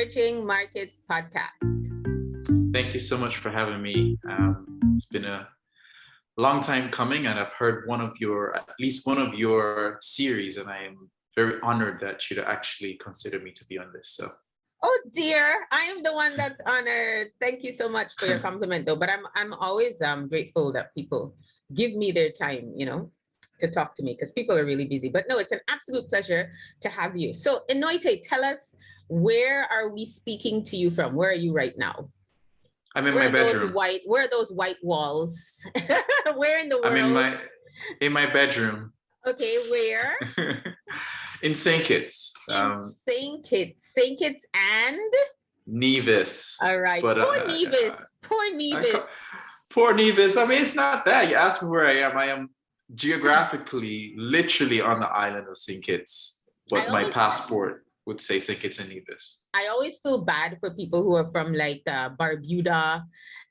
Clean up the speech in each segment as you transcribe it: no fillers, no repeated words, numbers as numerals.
Emerging Markets podcast. Thank you so much for having me. It's been a long time coming, and I've heard at least one of your series, and I am very honored that you'd actually consider me to be on this. So. Oh dear, I am the one that's honored. Thank you so much for your compliment, though. But I'm always grateful that people give me their time, to talk to me, because people are really busy. But no, it's an absolute pleasure to have you. So Enoete, tell us, where are we speaking to you from? Where are you right now? I'm in my bedroom. Where are those white walls? Where in the world? I'm in my bedroom. Okay, where? In St. Kitts. St. Kitts and? Nevis. All right. Poor Nevis. Poor Nevis. I mean, it's not that. You asked me where I am. I am geographically, literally on the island of St. Kitts. But my passport would say St. Kitts and Nevis. I always feel bad for people who are from like Barbuda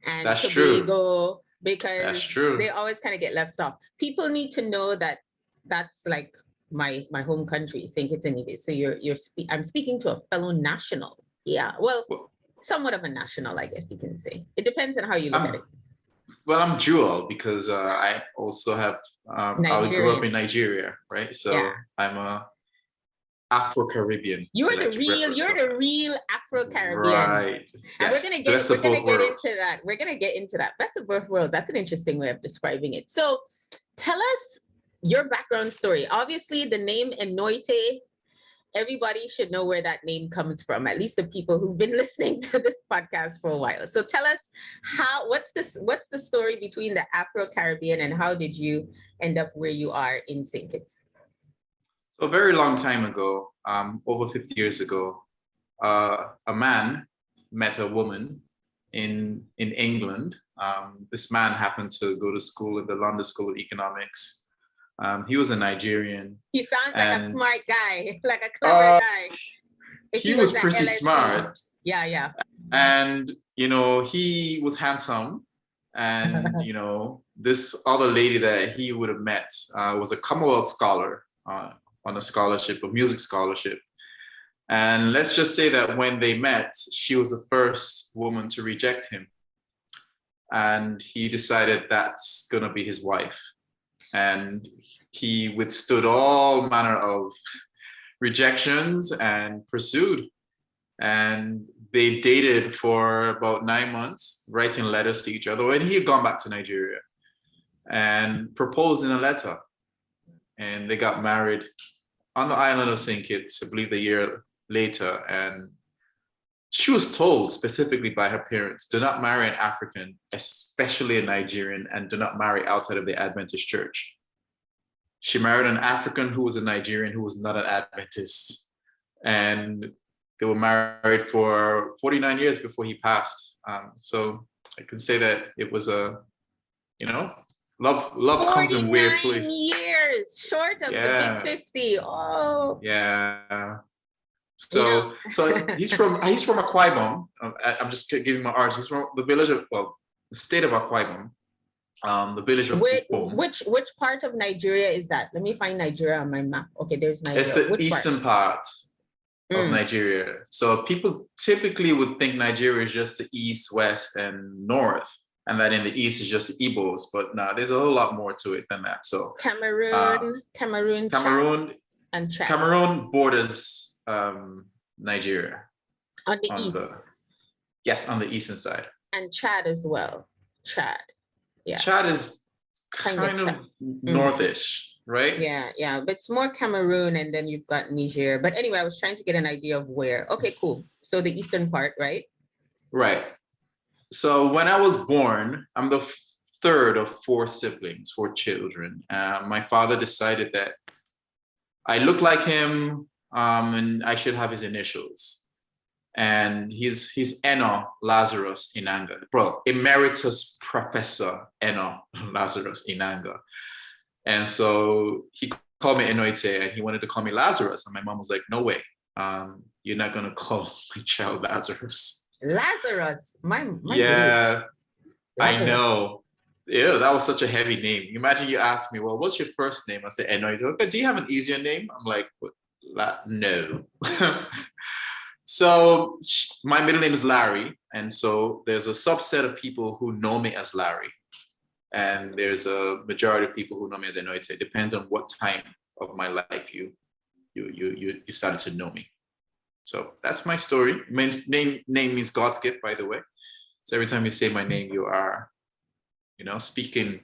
and That's Tobago, true. because they always kind of get left off. People need to know that that's like my home country, St. Kitts and Nevis. So I'm speaking to a fellow national. Yeah, well, somewhat of a national, I guess you can say. It depends on how you look at it. Well, I'm dual because I also have I grew up in Nigeria, right? So yeah. I'm a AfroCaribbean. You're the real AfroCaribbean. Right. And yes. we're gonna get into that. We're gonna get into that. Best of both worlds. That's an interesting way of describing it. So tell us your background story. Obviously, the name Enoete, everybody should know where that name comes from, at least the people who've been listening to this podcast for a while. So tell us what's the story between the AfroCaribbean and how did you end up where you are in St. Kitts? So a very long time ago, over 50 years ago, a man met a woman in England. This man happened to go to school at the London School of Economics. He was a Nigerian. He sounds like a smart guy, like a clever guy. He was pretty smart. Yeah. And, he was handsome. And, this other lady that he would have met was a Commonwealth scholar on a music scholarship. And let's just say that when they met, she was the first woman to reject him. And he decided that's going to be his wife. And he withstood all manner of rejections and pursued. And they dated for about 9 months, writing letters to each other. And he had gone back to Nigeria and proposed in a letter. And they got married on the island of St. Kitts, I believe a year later. And she was told specifically by her parents, do not marry an African, especially a Nigerian, and do not marry outside of the Adventist church. She married an African who was a Nigerian who was not an Adventist. And they were married for 49 years before he passed. So I can say that it was love comes in weird places. 49 years, short of the big 50. Oh. Yeah. So he's from Akwa Ibom. I'm just giving my art. He's from the village of the state of Akwa Ibom, the village of Ibom. Which part of Nigeria is that? Let me find Nigeria on my map. Okay, there's Nigeria. It's the eastern part of Nigeria. So people typically would think Nigeria is just the east, west, and north, and that in the east is just the Igbos. But no, there's a whole lot more to it than that. So Cameroon, and Chad. Cameroon borders Nigeria on the east. Yes, on the eastern side. And Chad as well. Yeah. Chad is kind of northish, right? Yeah. But it's more Cameroon, and then you've got Niger. But anyway, I was trying to get an idea of where. Okay, cool. So the eastern part, right? Right. So when I was born, I'm the third of four children. My father decided that I look like him, and I should have his initials. And he's Enoete Lazarus Inanga, Emeritus Professor Enoete Lazarus Inanga. And so he called me Enoete, and he wanted to call me Lazarus. And my mom was like, no way, you're not going to call my child Lazarus. Lazarus, my yeah, Lazarus. I know. Yeah, that was such a heavy name. Imagine you ask me, well, what's your first name? I say Enoete. Okay, do you have an easier name? I'm like, no. So my middle name is Larry. And so there's a subset of people who know me as Larry. And there's a majority of people who know me as Enoete. It depends on what time of my life you started to know me. So that's my story. Name means God's gift, by the way. So every time you say my name, you are, speaking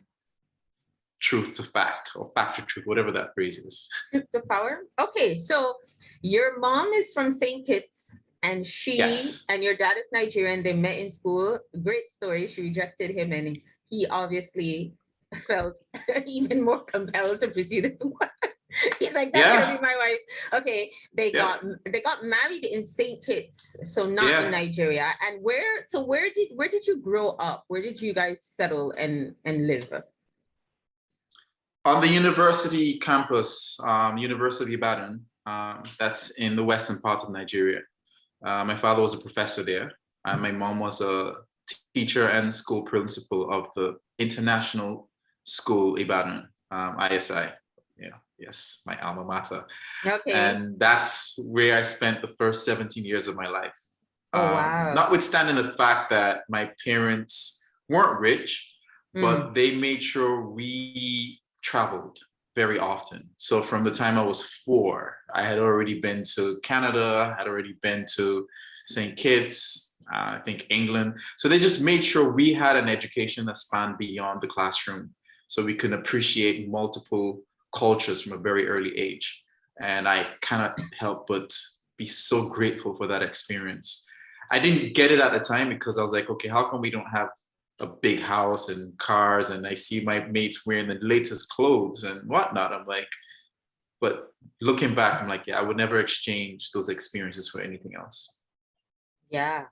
truth to fact, or fact to truth, whatever that phrase is. Truth to power. Okay, so your mom is from St. Kitts, and Yes. and your dad is Nigerian. They met in school. Great story. She rejected him, and he obviously felt even more compelled to pursue this one. He's like, that's gonna be my wife. Okay, they got married in St. Kitts, so not in Nigeria. And where did you grow up? Where did you guys settle and live? On the university campus, University of Ibadan, that's in the western part of Nigeria. My father was a professor there. My mom was a teacher and school principal of the International School Ibadan, ISI. Yes, my alma mater. Okay. And that's where I spent the first 17 years of my life. Oh, wow. Notwithstanding the fact that my parents weren't rich, but they made sure we traveled very often. So from the time I was 4, I had already been to Canada, had already been to St. Kitts, I think England. So they just made sure we had an education that spanned beyond the classroom, so we can appreciate multiple cultures from a very early age. And I cannot help but be so grateful for that experience. I didn't get it at the time because I was like, okay, how come we don't have a big house and cars? And I see my mates wearing the latest clothes and whatnot. I'm like, but looking back, I'm like, yeah, I would never exchange those experiences for anything else. Yeah.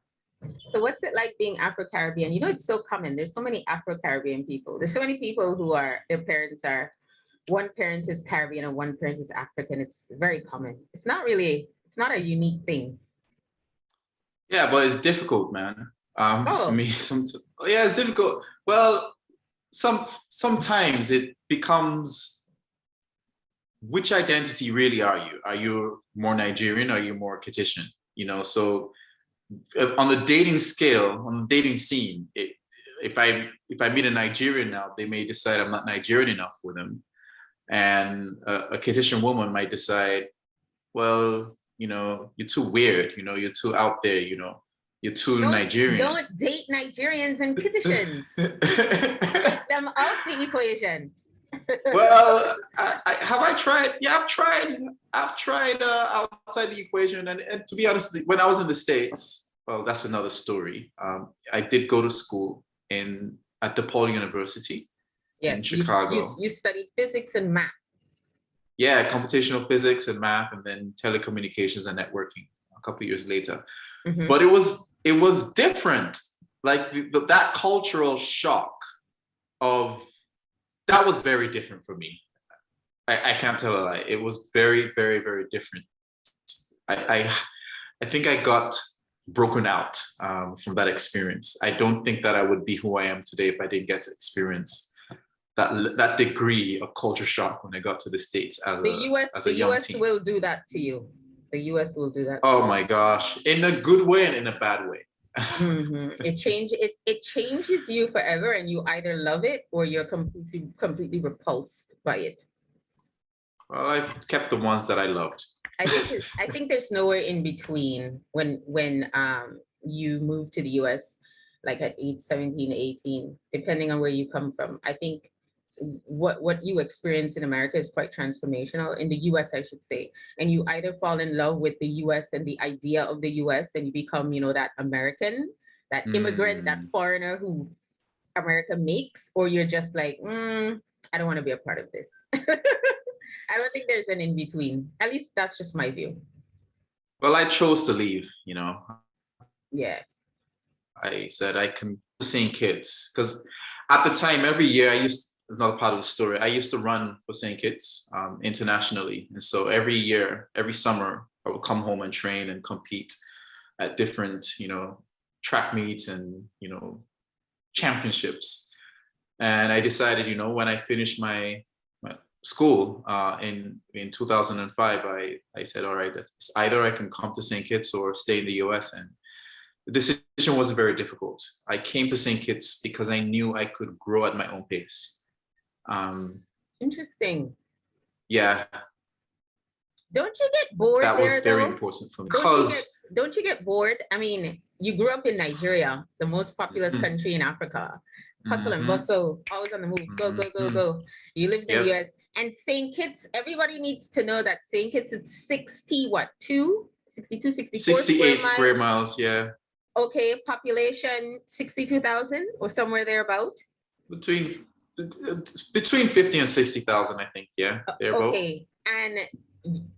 So what's it like being Afro-Caribbean? It's so common. There's so many Afro-Caribbean people. There's so many people who their parents are, one parent is Caribbean and one parent is African. It's very common. It's not a unique thing. Yeah, but it's difficult, man. For me, it's difficult. Well, sometimes it becomes, which identity really are you? Are you more Nigerian? Or are you more Kittitian? So on the dating scale, on the dating scene, if I meet a Nigerian now, they may decide I'm not Nigerian enough for them. And a Kittitian woman might decide, well, you're too weird, you're too out there, you're too Nigerian. Don't date Nigerians and Kittitians. Take them out the equation. Well, have I tried? Yeah, I've tried outside the equation. And to be honest, when I was in the States, well, that's another story. I did go to school at DePaul University. Yes, in Chicago. You studied physics and math. Yeah, computational physics and math, and then telecommunications and networking a couple of years later. Mm-hmm. But it was different. Like that cultural shock that was very different for me. I can't tell a lie. It was very, very, very different. I think I got broken out from that experience. I don't think that I would be who I am today if I didn't get to experience that degree of culture shock when I got to the States as a young teen. The US will do that to you. The US will do that. Oh my gosh, in a good way and in a bad way. Mm-hmm. It changes you forever, and you either love it or you're completely repulsed by it. Well, I've kept the ones that I loved. I think there's nowhere in between when you move to the US, like at age 17, 18, depending on where you come from. I think what you experience in America is quite transformational, in the US, I should say. And you either fall in love with the US and the idea of the US, and you become, that American, that immigrant, that foreigner who America makes, or you're just like, I don't want to be a part of this. I don't think there's an in-between. At least that's just my view. Well, I chose to leave, Yeah. I said I can St. Kitts, because at the time, every year another part of the story, I used to run for St. Kitts internationally. And so every year, every summer, I would come home and train and compete at different, track meets and, championships. And I decided, when I finished my school in 2005, I said, all right, it's either I can come to St. Kitts or stay in the US. And the decision was very difficult. I came to St. Kitts because I knew I could grow at my own pace. Interesting. Yeah. Don't you get bored that there, was very though? important for me because Don't you get bored? I mean, you grew up in Nigeria, the most populous country in Africa. Hustle and bustle, always on the move, go, go, go, go. You lived in the US. And St. Kitts, everybody needs to know that St. Kitts is 62, 64 68 square miles, yeah. Okay, population 62,000 or somewhere thereabout? Between 50 and 60,000, I think, yeah. Okay, and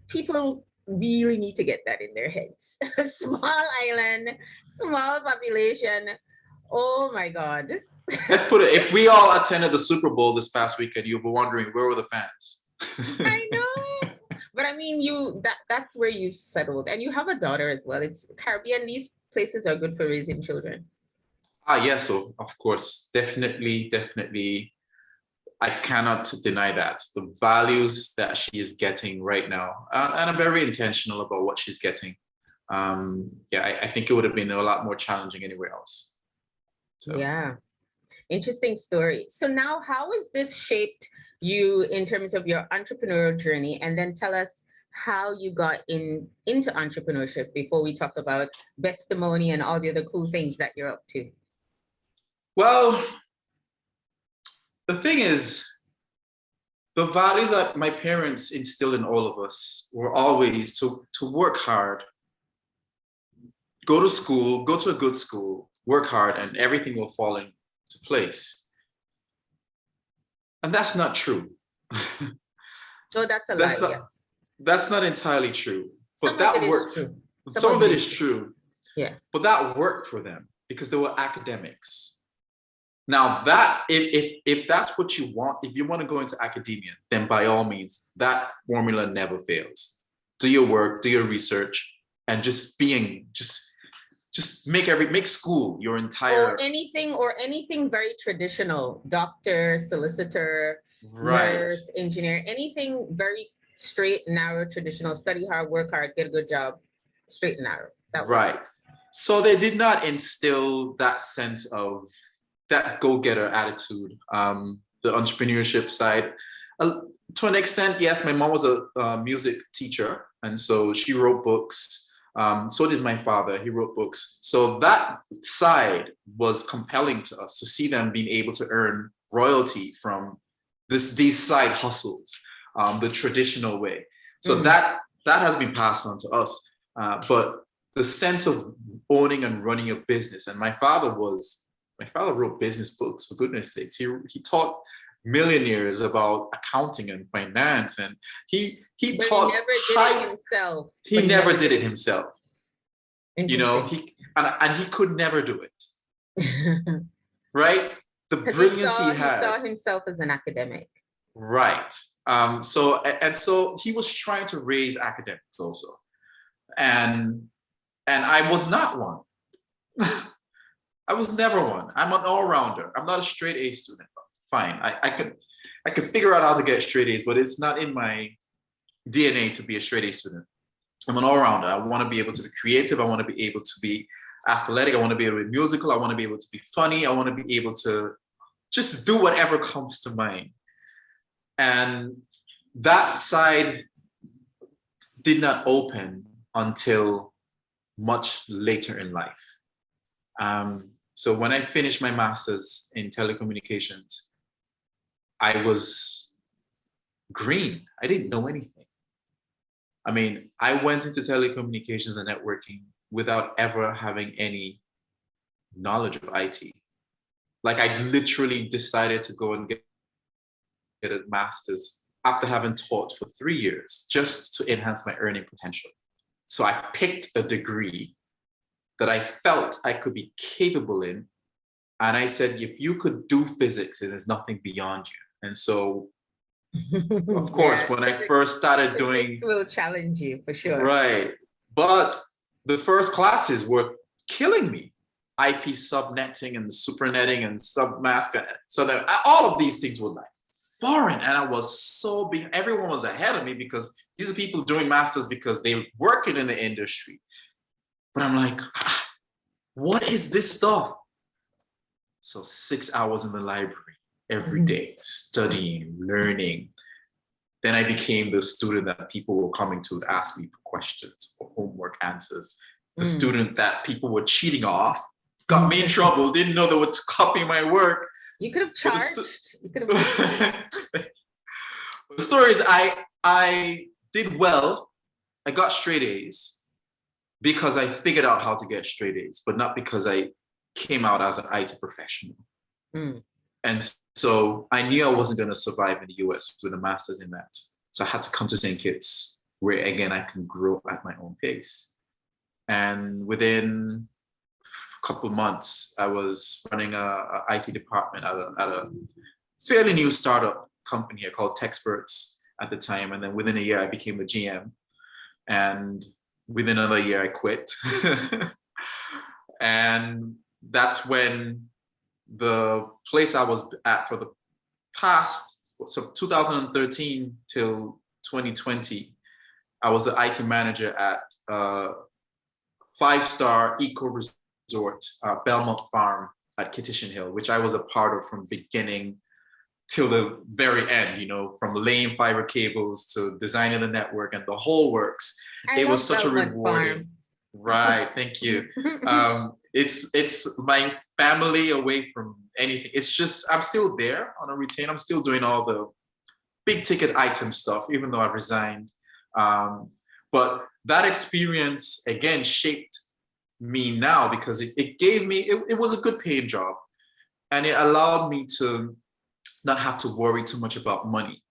people really need to get that in their heads. Small island, small population. Oh my God. Let's put it, if we all attended the Super Bowl this past weekend, you'll be wondering, where were the fans? I know. But I mean, that's where you've settled. And you have a daughter as well. It's Caribbean. These places are good for raising children. Yeah, so of course, definitely. I cannot deny that. The values that she is getting right now, and I'm very intentional about what she's getting. I think it would have been a lot more challenging anywhere else. So. Yeah, interesting story. So now, how has this shaped you in terms of your entrepreneurial journey? And then tell us how you got into entrepreneurship before we talk about Bestimony and all the other cool things that you're up to. Well, the thing is, the values that my parents instilled in all of us were always to work hard, go to school, go to a good school, work hard, and everything will fall into place. And that's not true. So that's a lie. That's not entirely true. But that worked. Some of it is true. Yeah. But that worked for them because they were academics. Now that if that's what you want, if you want to go into academia, then by all means, that formula never fails. Do your work, do your research, and just make school your entire or anything very traditional, doctor, solicitor, nurse, engineer, anything very straight, narrow, traditional, study hard, work hard, get a good job, straight and narrow. Right. So they did not instill that sense of that go-getter attitude, the entrepreneurship side. To an extent, yes, my mom was a music teacher, and so she wrote books. So did my father, he wrote books. So that side was compelling to us to see them being able to earn royalty from these side hustles, the traditional way. So that has been passed on to us. But the sense of owning and running a business, and my father wrote business books, for goodness sakes. He taught millionaires about accounting and finance, and he taught. He never did it himself. You know, he could never do it. Right? The brilliance he had. He saw himself as an academic. Right. So he was trying to raise academics also, and I was not one. I was never one. I'm an all-rounder. I'm not a straight A student. Fine. I could figure out how to get straight A's, but it's not in my DNA to be a straight A student. I'm an all-rounder. I want to be able to be creative. I want to be able to be athletic. I want to be able to be musical. I want to be able to be funny. I want to be able to just do whatever comes to mind. And that side did not open until much later in life. So when I finished my master's in telecommunications, I was green. I didn't know anything. I mean, I went into telecommunications and networking without ever having any knowledge of IT. Like, I literally decided to go and get a master's after having taught for 3 years just to enhance my earning potential. So I picked a degree that I felt I could be capable in. And I said, if you could do physics, there's nothing beyond you. And so, of course, when I first started doing... will challenge you for sure. Right. But the first classes were killing me. IP subnetting and supernetting and submask. So all of these things were like foreign. And I was so big. Everyone was ahead of me because these are people doing masters because they're working in the industry. But I'm like, what is this stuff? So 6 hours in the library every day, studying, learning. Then I became the student that people were coming to ask me for questions, for homework answers. The student that people were cheating off, got me in trouble, didn't know they were copying my work. You could have charged. The story is I did well. I got straight A's because I figured out how to get straight A's, but not because I came out as an IT professional. And so I knew I wasn't going to survive in the US with a master's in that. So I had to come to St. Kitts, where again, I can grow at my own pace. And within a couple of months, I was running a IT department at a fairly new startup company here called Techsperts at the time. And then within a year, I became the GM. And within another year, I quit. And that's when the place I was at for the past, so 2013 till 2020, I was the IT manager at a 5-star eco resort, Belmont Farm at Kittitian Hill, which I was a part of from beginning till the very end, you know, from laying fiber cables to designing the network and the whole works. It was such a rewarding. Right, thank you. It's my family away from anything. It's just, I'm still there on a retain. I'm still doing all the big ticket item stuff, even though I've resigned. But that experience, again, shaped me now because it gave me, it was a good paying job. And it allowed me to not have to worry too much about money.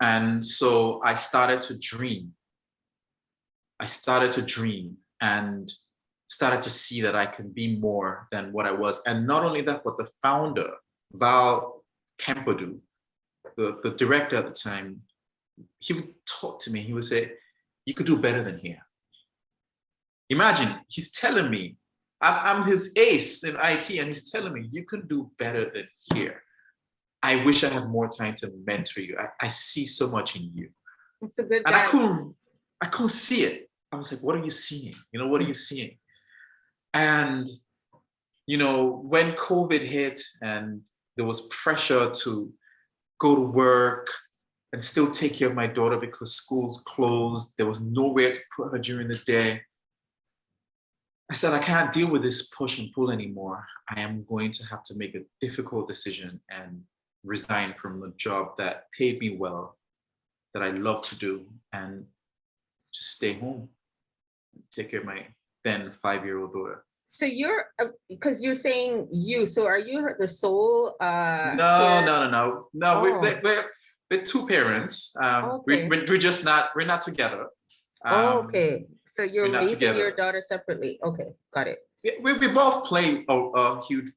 And so I started to dream. And started to see that I can be more than what I was. And not only that, but the founder, Val Kempadu, the director at the time, he would talk to me. He would say, you could do better than here. Imagine, he's telling me, I'm his ace in IT, and he's telling me, you can do better than here. I wish I had more time to mentor you. I see so much in you. It's a good and guy. I couldn't see it. I was like, what are you seeing? You know, what are you seeing? And, you know, when COVID hit and there was pressure to go to work and still take care of my daughter because schools closed, there was nowhere to put her during the day. I said, I can't deal with this push and pull anymore. I am going to have to make a difficult decision and resign from a job that paid me well, that I love to do, and just stay home and take care of my then 5-year-old daughter. So you're, because you're saying you, so are you the sole? No. Oh. We're two parents. Okay. We're just not, we're not together. Okay. So you're raising together. your daughter separately. Okay, got it. We both play a huge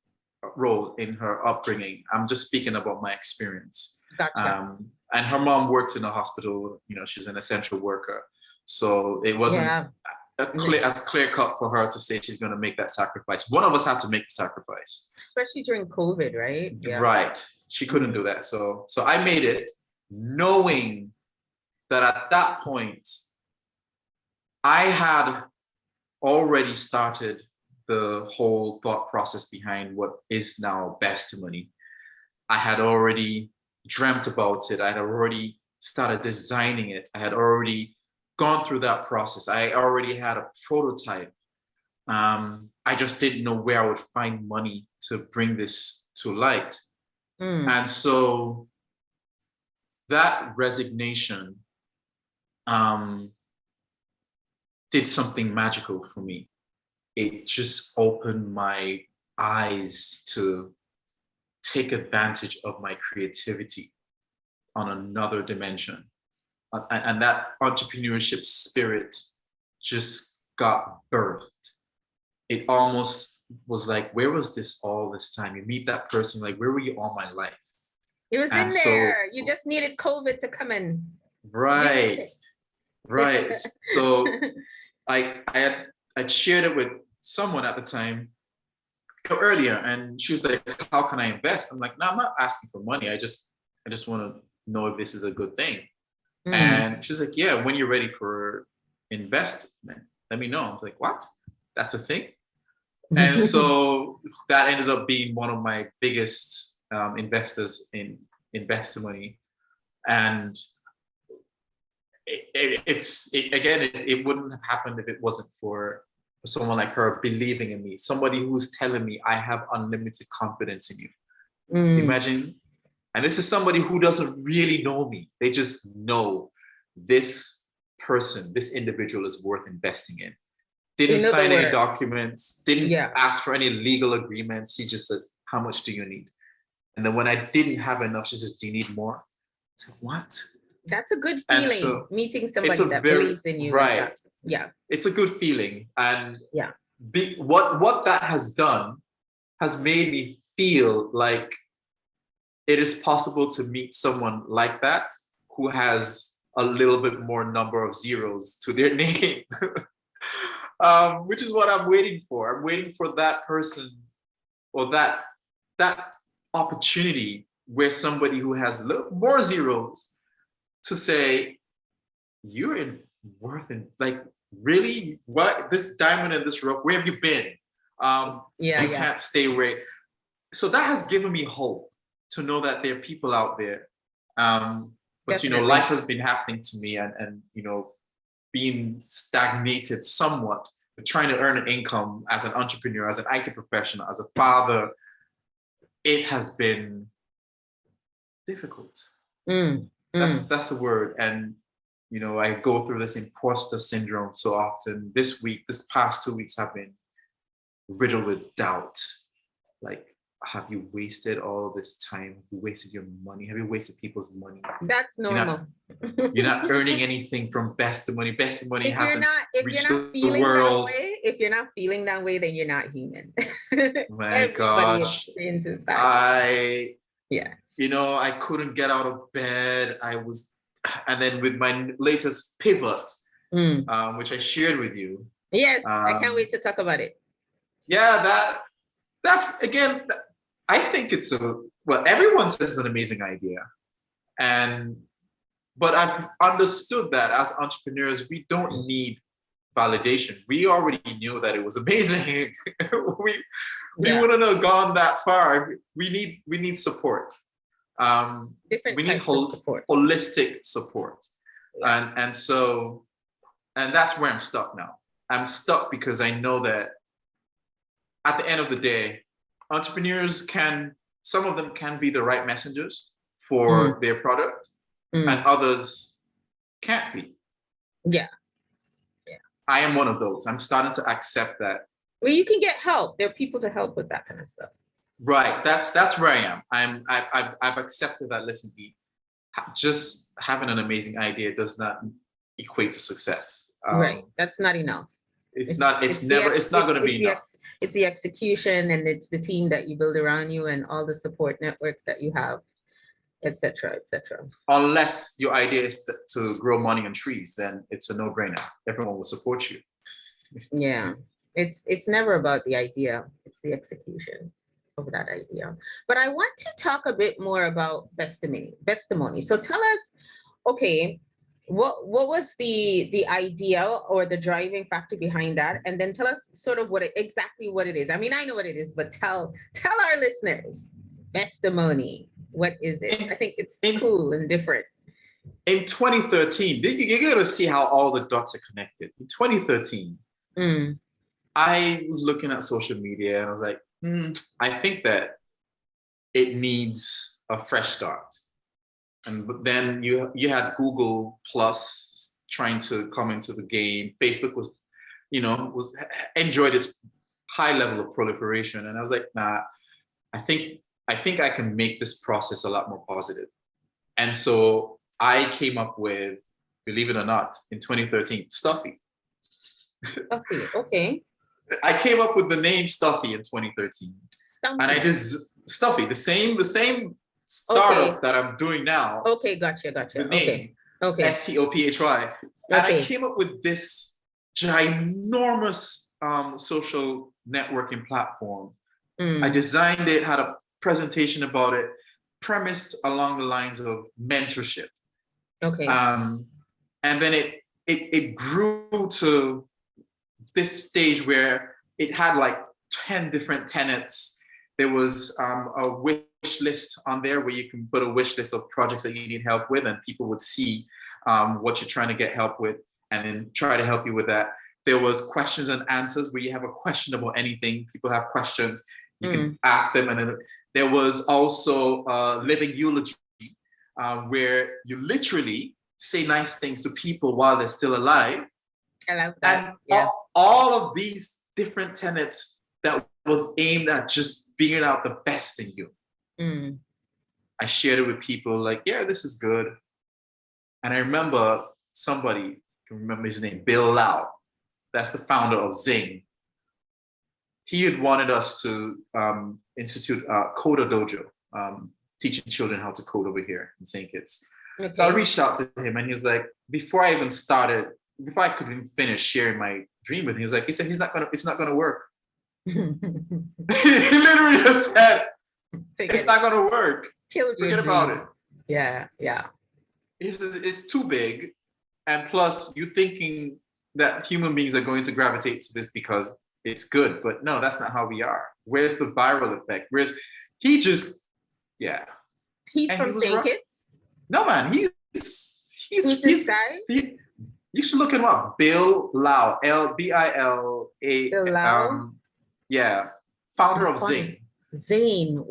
role in her upbringing. I'm just speaking about my experience. Gotcha. And her mom works in a hospital, you know, she's an essential worker. So it wasn't as clear cut for her to say she's going to make that sacrifice. One of us had to make the sacrifice. Especially during COVID, right? Yeah. Right. She couldn't do that. So I made it knowing that at that point, I had already started the whole thought process behind what is now Bestimony. I had already dreamt about it. I had already started designing it. I had already gone through that process. I already had a prototype. I just didn't know where I would find money to bring this to light. And so that resignation did something magical for me. It just opened my eyes to take advantage of my creativity on another dimension. And that entrepreneurship spirit just got birthed. It almost was like, where was this all this time? You meet that person, like, where were you all my life? It was in there. You just needed COVID to come in. Right. So I shared it with someone at the time earlier, and she was like, how can I invest? I'm like, no, I'm not asking for money. I just I just want to know if this is a good thing. Mm. And she's like, yeah, when you're ready for investment, let me know. I was like, what? That's a thing? And so that ended up being one of my biggest investors in Bestimony. And it wouldn't have happened if it wasn't for someone like her believing in me, somebody who's telling me I have unlimited confidence in you. Imagine, and this is somebody who doesn't really know me. They just know this person, this individual is worth investing in. Didn't sign any documents, didn't ask for any legal agreements. She just says, how much do you need? And then when I didn't have enough, she says, do you need more? I said, what? That's a good feeling, so meeting somebody that believes in you. Right. Like that. Yeah. It's a good feeling. And what that has done has made me feel like it is possible to meet someone like that who has a little bit more number of zeros to their name. Which is what I'm waiting for. I'm waiting for that person or that opportunity where somebody who has a little more zeros to say, you're like, really? What? This diamond in this rough, where have you been? You can't stay away. So that has given me hope to know that there are people out there. But Definitely. Life has been happening to me and being stagnated somewhat, but trying to earn an income as an entrepreneur, as an IT professional, as a father, it has been difficult. That's the word. And I go through this imposter syndrome so often. This past 2 weeks have been riddled with doubt. Like, have you wasted all this time? Have you wasted your money? Have you wasted people's money? That's normal. You're not earning anything from Bestimony. Bestimony hasn't reached the world. If you're not feeling that way, then you're not human. My gosh. I couldn't get out of bed. And then with my latest pivot, which I shared with you. Yes, I can't wait to talk about it. Yeah, that's again, I think everyone says it's an amazing idea. But I've understood that as entrepreneurs, we don't need validation. We already knew that it was amazing. we wouldn't have gone that far. We need support. We need holistic support. Yeah. And that's where I'm stuck now. I'm stuck because I know that at the end of the day, entrepreneurs some of them can be the right messengers for their product, and others can't be. Yeah. I am one of those. I'm starting to accept that. Well, you can get help. There are people to help with that kind of stuff. Right. That's where I am. I've accepted that. Listen, just having an amazing idea does not equate to success. Right. That's not enough. It's not going to be enough. It's the execution, and it's the team that you build around you, and all the support networks that you have, etc., etc. Unless your idea is to grow money on trees, then it's a no-brainer. Everyone will support you. Yeah, it's never about the idea; it's the execution of that idea. But I want to talk a bit more about Bestimony. So tell us, okay, what was the idea or the driving factor behind that, and then tell us sort of exactly what it is. I mean, I know what it is, but tell our listeners, Bestimony, what is it? I think it's cool and different. In 2013, you're going to see how all the dots are connected. In 2013, I was looking at social media and I was like, I think that it needs a fresh start. But then you had Google Plus trying to come into the game. Facebook was enjoyed its high level of proliferation. And I was like, nah, I think I can make this process a lot more positive. And so I came up with, believe it or not, in 2013, Stuffy. Stuffy, okay. I came up with the name Stuffy in 2013. Stuffy. And I just Stuffy, the same startup that I'm doing now. Okay, gotcha. The name, okay. STOPHY. And I came up with this ginormous social networking platform. I designed it, had a presentation about it. premised along the lines of mentorship. Okay. And then it grew to this stage where it had like 10 different tenets. There was a wish list on there where you can put a wish list of projects that you need help with, and people would see what you're trying to get help with and then try to help you with that. There was questions and answers where you have a question about anything. People have questions, you can ask them. And then there was also living eulogy, where you literally say nice things to people while they're still alive. I love that. And yeah. all of these different tenets that was aimed at just bringing out the best in you. I shared it with people like, yeah, this is good. And I remember somebody, I can remember his name, Bill Lau. That's the founder of Zing. He had wanted us to institute Coder Dojo, teaching children how to code over here in St. Kitts. Okay. So I reached out to him, and he was like, before I even started, before I could even finish sharing my dream with him, he said, it's not gonna work. He literally just said, it's not gonna work. Forget about it. Yeah, yeah. It's too big, and plus you thinking that human beings are going to gravitate to this because it's good, but no, that's not how we are. Where's the viral effect? He's from St. Kitts? No, man, he's this guy? You should look him up. Bill Lau, L-B-I-L-A. Bill Lau? Yeah, founder of Zing. Zing.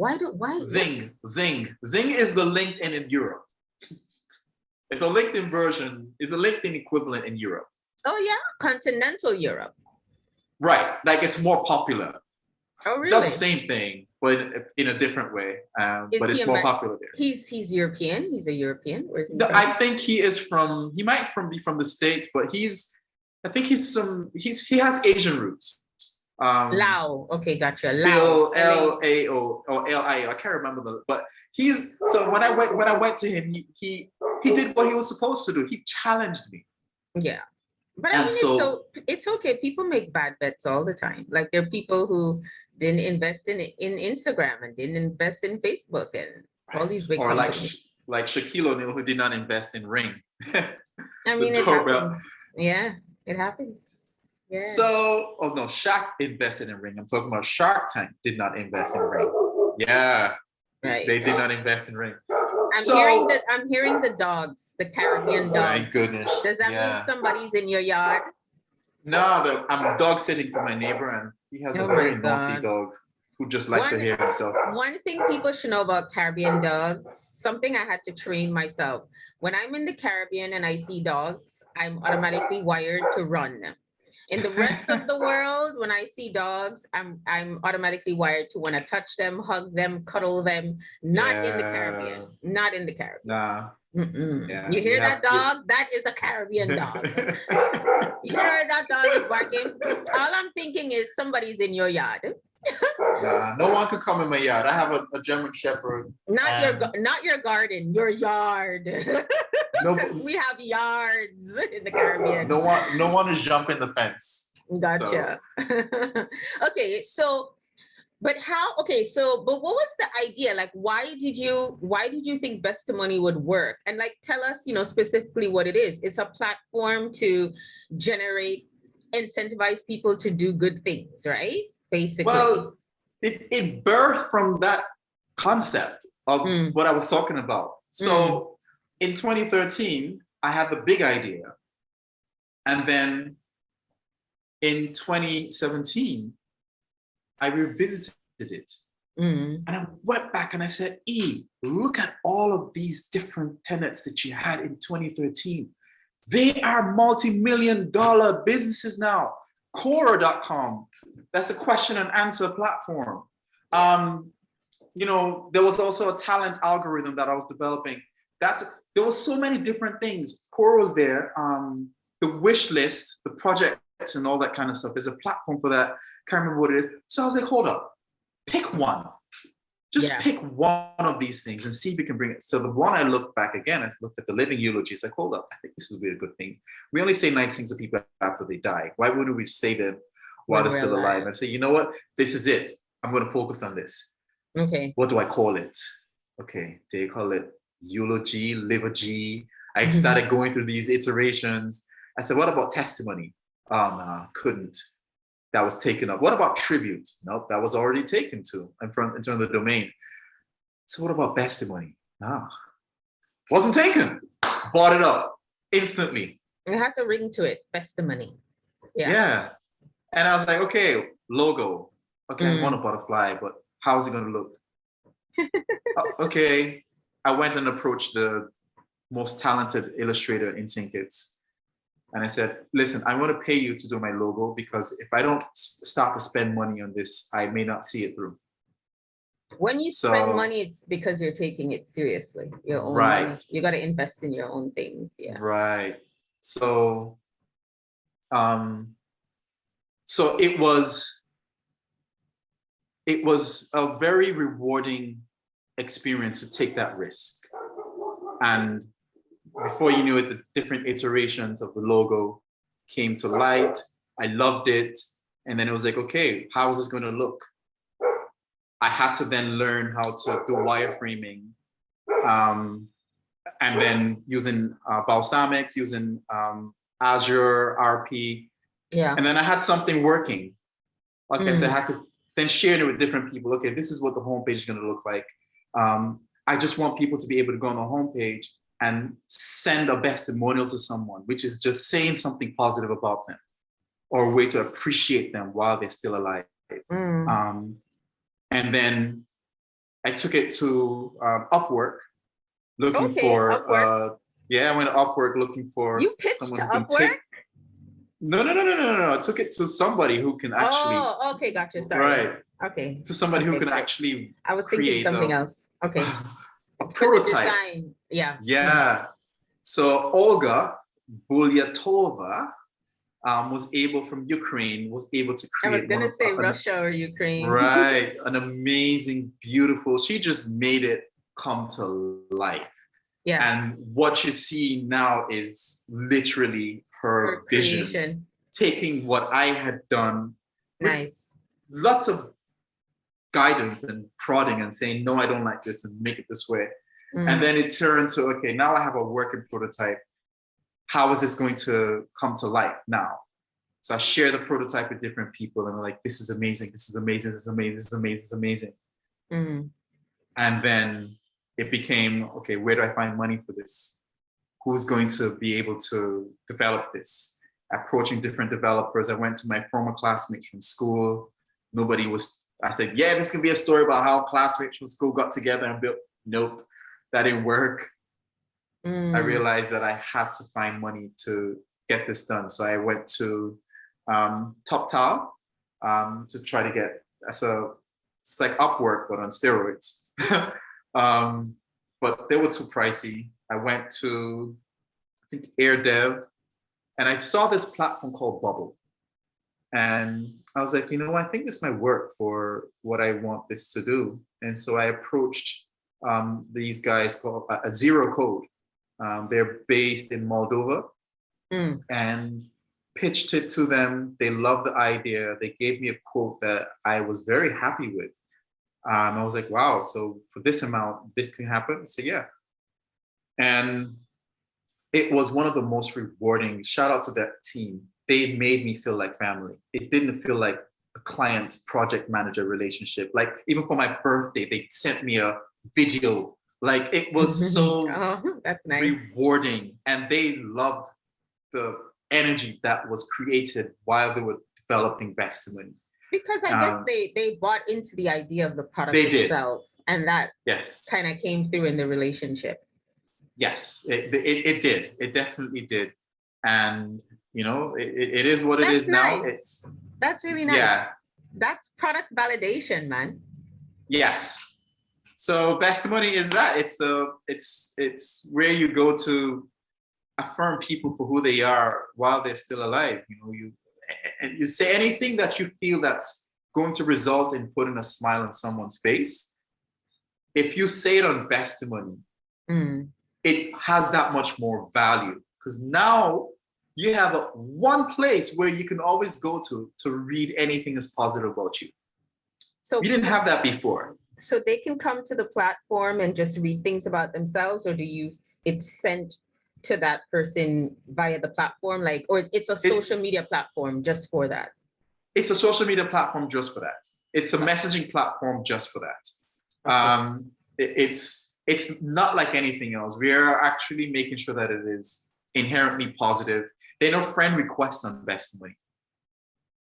Zing. Zing is the LinkedIn in Europe. It's a LinkedIn version. It's a LinkedIn equivalent in Europe. Oh yeah, continental Europe. Right, like it's more popular. Oh really? Does the same thing, but in a different way. But it's more popular there. He's European. He's a European. Or is he I think he is from. He might be from the States, but he has Asian roots. Lao. Okay, gotcha. Lao. L-A-O or L-I-O. I can't remember but he's. So when I went to him, he did what he was supposed to do. He challenged me. Yeah. But I mean, it's okay. People make bad bets all the time. Like there are people who didn't invest in Instagram and didn't invest in Facebook and all these big companies. Like Shaquille O'Neal, who did not invest in Ring. I mean, it happens. Yeah, it happens. Yeah. So, Shaq invested in Ring. I'm talking about Shark Tank did not invest in Ring. Yeah, right. They did not invest in Ring. I'm hearing the dogs, the Caribbean dogs. My goodness. Does that mean somebody's in your yard? No, I'm dog sitting for my neighbor, and he has a very naughty dog who just likes to hear himself. One thing people should know about Caribbean dogs, something I had to train myself. When I'm in the Caribbean and I see dogs, I'm automatically wired to run. In the rest of the world, when I see dogs, I'm automatically wired to want to touch them, hug them, cuddle them. Not in the Caribbean. Not in the Caribbean. Nah. Yeah. You hear that dog? That is a Caribbean dog. You hear that dog is barking? All I'm thinking is somebody's in your yard. Nah, no one could come in my yard. I have a German Shepherd. Not your garden, your yard. No, we have yards in the Caribbean. No one is jumping the fence. Gotcha. So. Okay, but what was the idea? Like, why did you think Bestimony would work? And like, tell us, specifically what it is. It's a platform to incentivize people to do good things, right? Basically. Well, it birthed from that concept of what I was talking about. So in 2013, I had the big idea. And then in 2017, I revisited it. And I went back and I said, look at all of these different tenets that you had in 2013. They are multi-million-dollar businesses now. Quora.com, that's a question and answer platform. There was also a talent algorithm that I was developing. There was so many different things. Quora was there. The wish list, the projects and all that kind of stuff. There's a platform for that. Can't remember what it is. So I was like, hold up, pick one. Just pick one of these things and see if we can bring it. So the one I looked back again, I looked at the living eulogy. It's like, hold up, I think this will be a good thing. We only say nice things to people after they die. Why wouldn't we say them while they're still alive and say, you know what, this is it. I'm going to focus on this. Okay. What do I call it? okay, they call it eulogy, liturgy. I started going through these iterations. I said, what about testimony? Oh, no, couldn't. That was taken up. What about tribute? Nope, that was already taken to in terms of the domain. So what about bestimony? No, wasn't taken. Bought it up instantly. It has a ring to it, Bestimony. Yeah. And I was like, okay, logo. Okay, I want a butterfly, but how's it going to look? Okay. I went and approached the most talented illustrator in St. Kitts. And I said, listen, I'm going to pay you to do my logo because if I don't start to spend money on this, I may not see it through. When you spend money, it's because you're taking it seriously. Your own money. You got to invest in your own things. Yeah. Right. So, so it was a very rewarding experience to take that risk. And before you knew it, the different iterations of the logo came to light. I loved it. And then it was like, okay, how is this going to look? I had to then learn how to do wireframing, and then using Balsamics, using Azure RP. Yeah. And then I had something working. Like I said, I had to then share it with different people. Okay, this is what the homepage is going to look like. I just want people to be able to go on the homepage and send a testimonial to someone, which is just saying something positive about them or a way to appreciate them while they're still alive. And then I took it to Upwork, looking for, Upwork. I went to Upwork looking for someone who can take. No. I took it to somebody who can actually. Oh, okay, gotcha. Sorry. Right. Okay. To somebody who can actually. I was thinking something else. Okay. A prototype. Yeah. Yeah. So Olga Bulyatova was able to create. I was gonna say Russia or Ukraine. Right. An amazing, beautiful. She just made it come to life. Yeah. And what you see now is literally her vision, creation. Taking what I had done. Nice. Lots of guidance and prodding and saying, no, I don't like this and make it this way. And then it turned to, okay, now I have a working prototype. How is this going to come to life now? So I share the prototype with different people and they're like, this is amazing, this is amazing, this is amazing, this is amazing, this is amazing. And then it became, okay, where do I find money for this? Who's going to be able to develop this? Approaching different developers. I went to my former classmates from school. I said, yeah, this can be a story about how classmates from school got together and built. Nope, that didn't work. I realized that I had to find money to get this done. So I went to TopTal to try to get, it's like Upwork, but on steroids. But they were too pricey. I went to, I think, AirDev, and I saw this platform called Bubble. And I was like, I think this might work for what I want this to do. And so I approached these guys called Zero Code. They're based in Moldova, and pitched it to them. They loved the idea. They gave me a quote that I was very happy with. I was like, wow, so for this amount, this can happen? I said, yeah. And it was one of the most rewarding, shout out to that team. They made me feel like family. It didn't feel like a client project manager relationship. Like even for my birthday, they sent me a video. Like it was so that's nice. Rewarding. And they loved the energy that was created while they were developing Bestimony. Because I guess they bought into the idea of the product itself. And that kind of came through in the relationship. Yes, it did. It definitely did. And, it is what it is now. That's really nice. Yeah. That's product validation, man. Yes. So Bestimony is that. It's where you go to affirm people for who they are while they're still alive. You say anything that you feel that's going to result in putting a smile on someone's face. If you say it on Bestimony, it has that much more value because now you have one place where you can always go to read anything that's positive about you. So you didn't have that before. So they can come to the platform and just read things about themselves, or it's sent to that person via the platform, like, or it's a social media platform just for that? It's a social media platform just for that. It's a messaging platform just for that. Okay. It's not like anything else. We are actually making sure that it is inherently positive. There are no friend requests on Bestimony.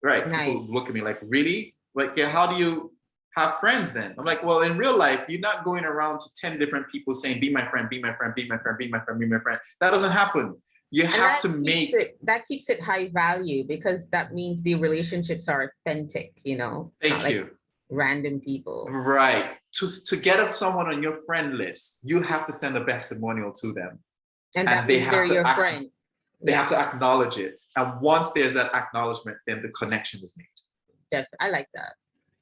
Right. Nice. People look at me like, really? Like, yeah, how do you have friends then? I'm like, well, in real life, you're not going around to 10 different people saying, be my friend, be my friend, be my friend, be my friend, be my friend. That doesn't happen. You have to make that keeps it high value, because that means the relationships are authentic, you know. Thank you. Like random people. Right. To get someone on your friend list, you have to send a testimonial to them. And that means they're your friend. They have to acknowledge it. And once there's that acknowledgement, then the connection is made. Yes, I like that.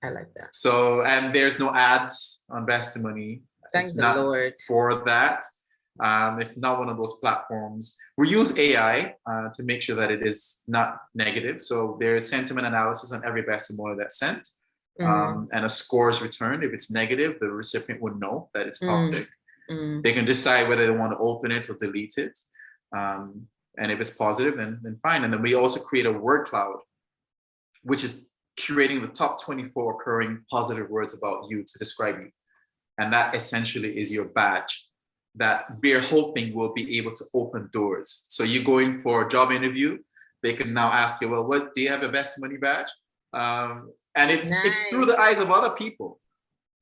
I like that. So, and there's no ads on Bestimony. Thank the Lord for that. It's not one of those platforms. We use AI to make sure that it is not negative. So there's sentiment analysis on every Bestimony that's sent, and a score is returned. If it's negative, the recipient would know that it's toxic. They can decide whether they want to open it or delete it. And if it's positive, then fine. And then we also create a word cloud, which is curating the top 24 occurring positive words about you to describe you. And that essentially is your badge that we're hoping will be able to open doors. So you're going for a job interview, they can now ask you, well, what do you have a Bestimony badge? And it's through the eyes of other people.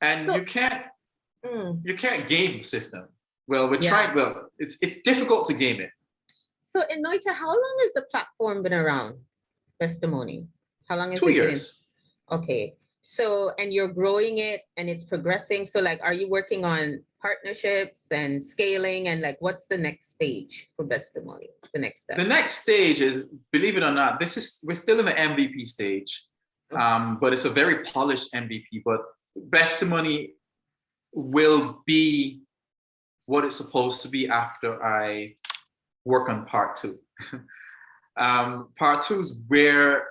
And you can't game the system. Well, we're trying, well, it's difficult to game it. So Enoete, how long has the platform been around, Bestimony? How long has 2 years. Okay. So, and you're growing it and it's progressing. So like, are you working on partnerships and scaling, and like, what's the next stage for Bestimony? The next step? The next stage is, believe it or not, we're still in the MVP stage, but it's a very polished MVP, but Bestimony will be what it's supposed to be after I work on part 2. Part 2 is where,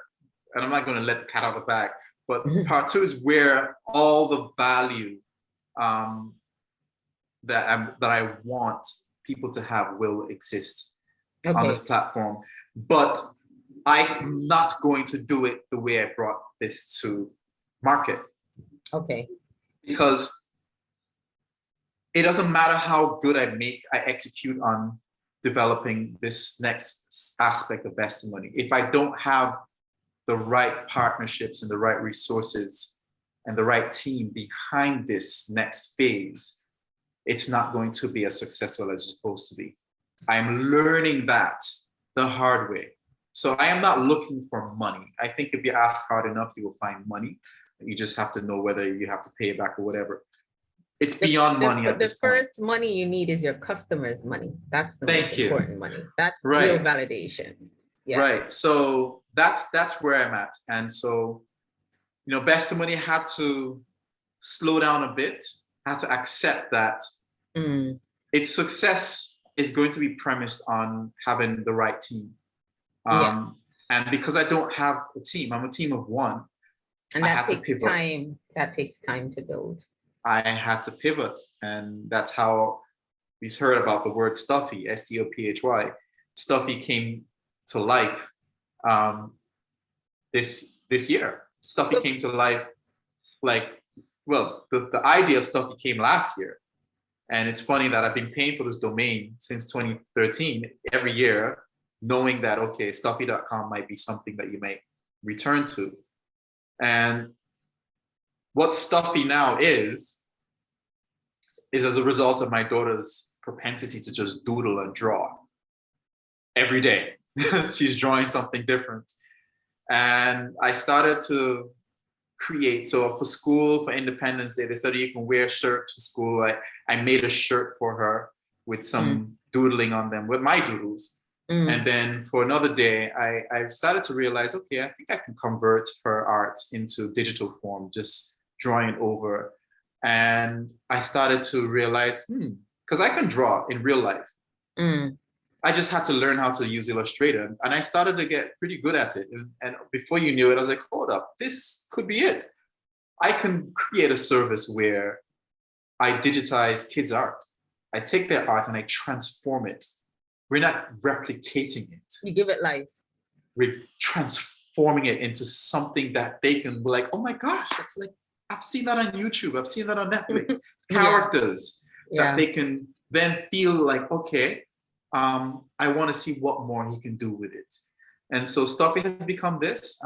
and I'm not going to let the cat out of the bag, but part 2 is where all the value that I want people to have will exist on this platform. But I'm not going to do it the way I brought this to market. Okay. Because it doesn't matter how good I execute on developing this next aspect of Bestimony. If I don't have the right partnerships and the right resources and the right team behind this next phase, it's not going to be as successful as it's supposed to be. I'm learning that the hard way. So I am not looking for money. I think if you ask hard enough, you will find money. You just have to know whether you have to pay it back or whatever. It's beyond money at this point. The first money you need is your customers' money. That's the most important money. That's real validation. Yeah. Right. So that's where I'm at. And so, you know, Bestimony had to slow down a bit, had to accept that its success is going to be premised on having the right team. And because I don't have a team, I'm a team of one. And that takes time. That takes time to build. I had to pivot, and that's how we heard about the word stuffy, STOPHY. Stuffy came to life this year. Stuffy came to life the idea of Stuffy came last year. And it's funny that I've been paying for this domain since 2013 every year, knowing that, okay, stuffy.com might be something that you may return to. And what Stuffy now is as a result of my daughter's propensity to just doodle and draw every day. She's drawing something different. And I started to create, so for school, for Independence Day, they said you can wear a shirt to school. I made a shirt for her with some doodling on them, with my doodles. And then for another day, I started to realize, okay, I think I can convert her art into digital form, just drawing it over. And I started to realize, because I can draw in real life. I just had to learn how to use Illustrator. And I started to get pretty good at it. And before you knew it, I was like, hold up, this could be it. I can create a service where I digitize kids' art. I take their art and I transform it. We're not replicating it. You give it life. We're transforming it into something that they can be like, oh my gosh, that's like, I've seen that on YouTube. I've seen that on Netflix. Characters that they can then feel like, okay, I want to see what more he can do with it. And so Stuffy has become this.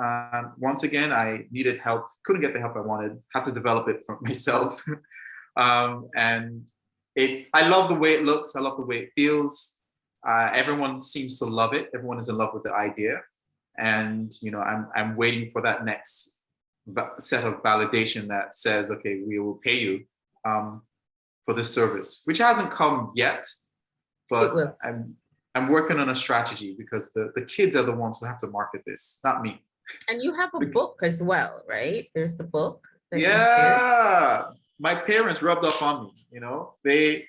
Once again, I needed help, couldn't get the help I wanted, had to develop it for myself. And I love the way it looks. I love the way it feels. Everyone seems to love it. Everyone is in love with the idea. And, you know, I'm waiting for that next set of validation that says, okay, we will pay you for this service, which hasn't come yet, but I'm working on a strategy because the kids are the ones who have to market this, not me. And you have a book as well, right? There's the book. Yeah, my parents rubbed off on me, you know, the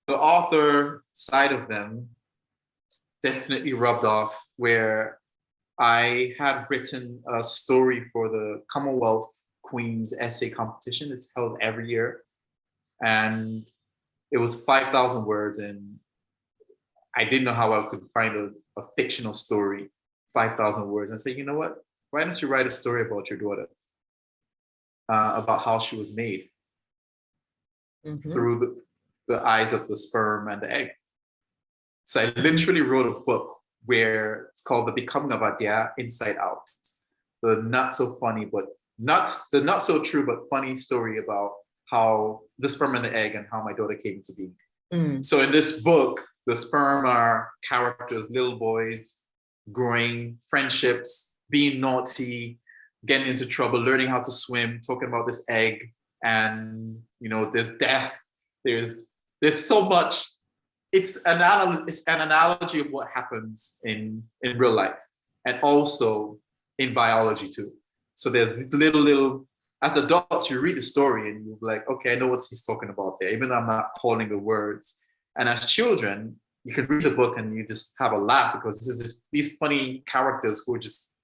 author side of them definitely rubbed off, where I had written a story for the Commonwealth Queen's essay competition. It's held every year. And it was 5,000 words. And I didn't know how I could find a fictional story, 5,000 words. And I said, you know what? Why don't you write a story about your daughter? About how she was made through the eyes of the sperm and the egg. So I literally wrote a book where it's called The Becoming of Adia Inside Out. The not so funny, but not so true, but funny story about how the sperm and the egg and how my daughter came to be. So in this book, the sperm are characters, little boys, growing, friendships, being naughty, getting into trouble, learning how to swim, talking about this egg, and you know, there's death, there's so much. It's an analogy of what happens in real life and also in biology too. So there's little, as adults, you read the story and you're like, okay, I know what he's talking about there, even though I'm not calling the words. And as children, you can read the book and you just have a laugh because this is just these funny characters who are just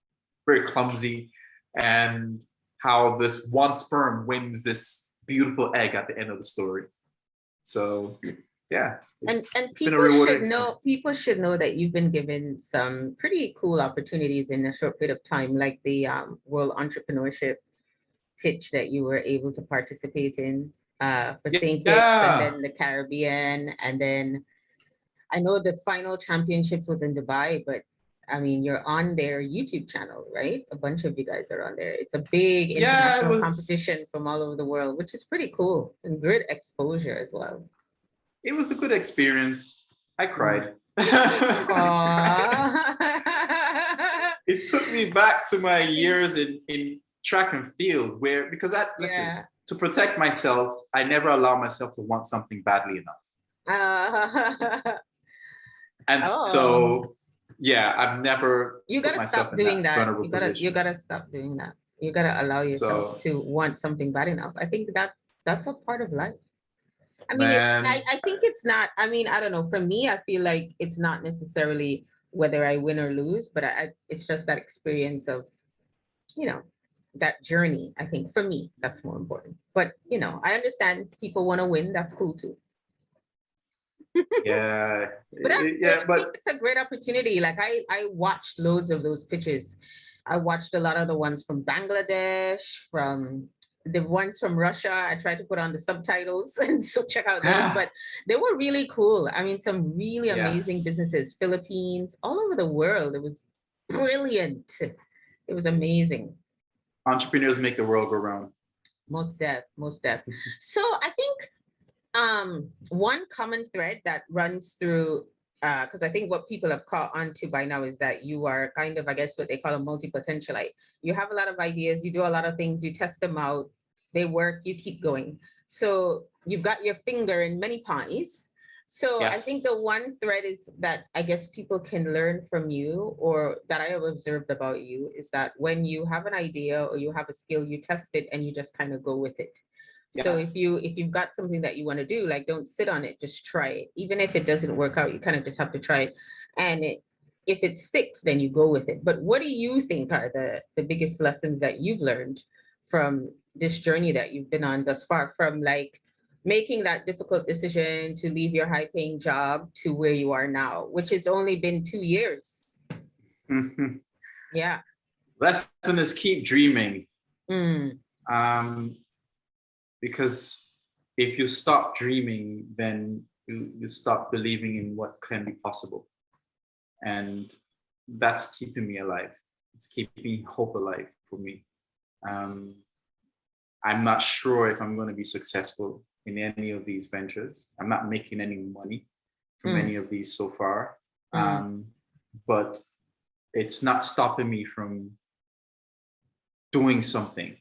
very clumsy, and how this one sperm wins this beautiful egg at the end of the story. So yeah, and people should know that you've been given some pretty cool opportunities in a short bit of time, like the World Entrepreneurship pitch that you were able to participate in for St. Kitts, and then the Caribbean, and then I know the final championships was in Dubai, but I mean, you're on their YouTube channel, right? A bunch of you guys are on there. It's a big international competition from all over the world, which is pretty cool and good exposure as well. It was a good experience. I cried. It took me back to my years in track and field, because to protect myself, I never allow myself to want something badly enough. And so, yeah, I've never put myself in that vulnerable position. You gotta stop doing that. You gotta allow yourself to want something bad enough. I think that's a part of life. I mean, I think it's not, I mean, I don't know. For me, I feel like it's not necessarily whether I win or lose, but it's just that experience of, you know, that journey. I think for me, that's more important. But, you know, I understand people want to win. That's cool too. Yeah. But it's a great opportunity. Like I watched loads of those pitches. I watched a lot of the ones from Bangladesh, from the ones from Russia. I tried to put on the subtitles and so check out those, but they were really cool. I mean, some really amazing businesses, Philippines, all over the world. It was brilliant. It was amazing. Entrepreneurs make the world go round. Most def. So I think one common thread that runs through, because I think what people have caught on to by now is that you are kind of, I guess, what they call a multi-potentialite. You have a lot of ideas, you do a lot of things, you test them out, they work, you keep going. So you've got your finger in many pies. So I think the one thread is that I guess people can learn from you, or that I have observed about you, is that when you have an idea or you have a skill, you test it and you just kind of go with it. So if you've got something that you want to do, like, don't sit on it, just try it. Even if it doesn't work out, you kind of just have to try it. And if it sticks, then you go with it. But what do you think are the biggest lessons that you've learned from this journey that you've been on thus far, from like making that difficult decision to leave your high paying job to where you are now, which has only been 2 years. Yeah. Lesson is keep dreaming. Mm. Because if you stop dreaming, then you stop believing in what can be possible. And that's keeping me alive. It's keeping hope alive for me. I'm not sure if I'm going to be successful in any of these ventures. I'm not making any money from any of these so far. But it's not stopping me from doing something.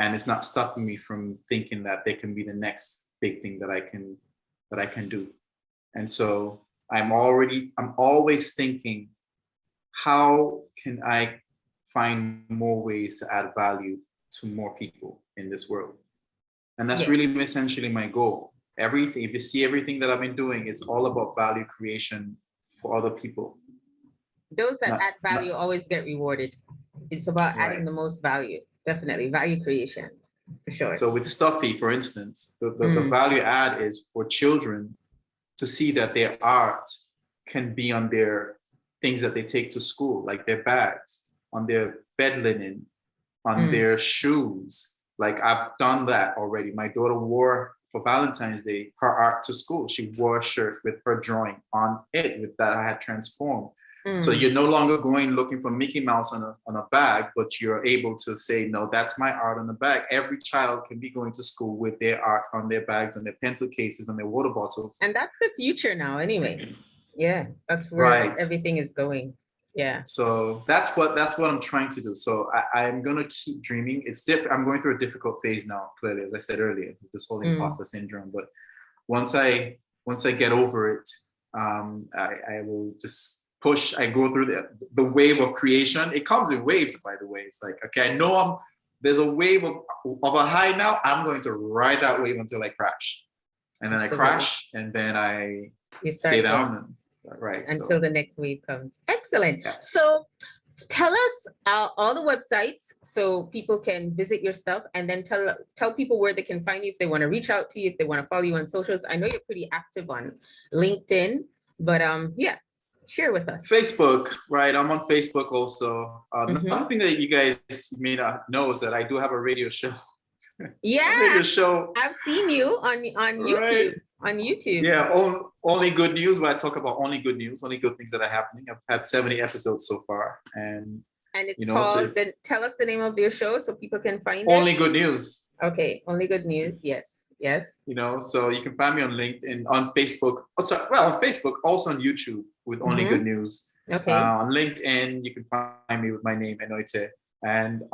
And it's not stopping me from thinking that there can be the next big thing that I can do. And so I'm always thinking, how can I find more ways to add value to more people in this world? And that's really essentially my goal. Everything, if you see everything that I've been doing, is all about value creation for other people. Those that add value always get rewarded. It's about adding the most value. Definitely value creation, for sure. So with Stuffy, for instance, the value add is for children to see that their art can be on their things that they take to school, like their bags, on their bed linen, on their shoes. Like I've done that already. My daughter wore for Valentine's Day her art to school. She wore a shirt with her drawing on it with that I had transformed. So you're no longer going looking for Mickey Mouse on a bag, but you're able to say, no, that's my art on the bag. Every child can be going to school with their art on their bags, on their pencil cases, on their water bottles. And that's the future now anyway. Yeah, that's where everything is going. Yeah. So that's what I'm trying to do. So I'm going to keep dreaming. It's different. I'm going through a difficult phase now, clearly, as I said earlier, with this whole imposter syndrome. But once I get over it, I will just push. I go through the wave of creation. It comes in waves, by the way. It's like, okay, I know there's a wave of a high now. I'm going to ride that wave until I crash. And then I crash, and then I stay down. Until the next wave comes. Excellent. Yeah. So tell us all the websites so people can visit your stuff, and then tell people where they can find you if they want to reach out to you, if they want to follow you on socials. I know you're pretty active on LinkedIn, but share with us. Facebook, right? I'm on Facebook also. Nothing that you guys may not know is that I do have a radio show. Yeah, radio show. I've seen you on YouTube. Right? On YouTube. Yeah, only good news. Where I talk about only good news, only good things that are happening. I've had 70 episodes so far, and it's called. Tell us the name of your show so people can find it. Only Good News. Okay, Only Good News. Yes. So you can find me on LinkedIn, on Facebook. On Facebook, also on YouTube with Only Good News. Okay. On LinkedIn, you can find me with my name, Enoete. And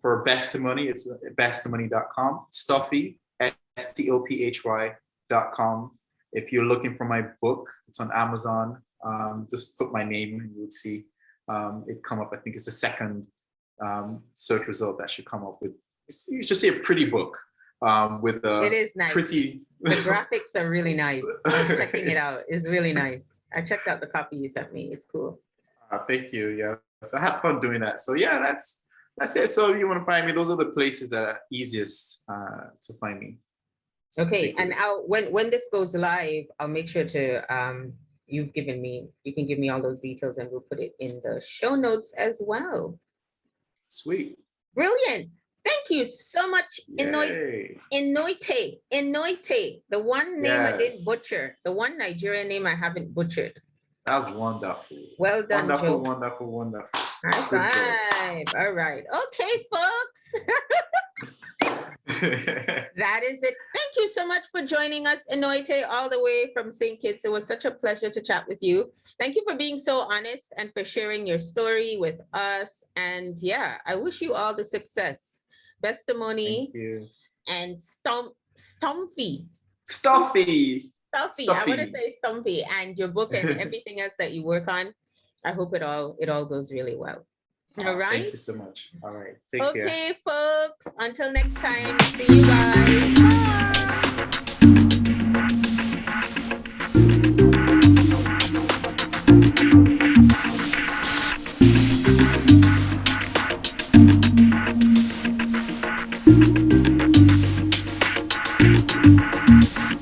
for Bestimony, it's bestimony.com. Stuffy, STOPHY.com. If you're looking for my book, it's on Amazon. Just put my name and you would see it come up. I think it's the second search result that should come up with. You should see a pretty book. With it is nice. Pretty. The graphics are really nice. I'm checking it out. It's really nice. I checked out the copy you sent me. It's cool. Thank you. Yeah, so I have fun doing that. So yeah, that's it. So if you want to find me, those are the places that are easiest to find me. Okay, and when this goes live, I'll make sure to you can give me all those details, and we'll put it in the show notes as well. Sweet. Brilliant. Thank you so much, Enoete. The one name I did butcher, the one Nigerian name I haven't butchered. That was wonderful. Well done, Joe. Wonderful. High five. All right. Okay, folks. That is it. Thank you so much for joining us, Enoete, all the way from St. Kitts. It was such a pleasure to chat with you. Thank you for being so honest and for sharing your story with us. And yeah, I wish you all the success. Bestimony and Stuffy. I want to say Stumpy, and your book and everything else that you work on. I hope it all goes really well. All right. Thank you so much. All right. Take care. Okay, folks. Until next time. See you guys. Bye.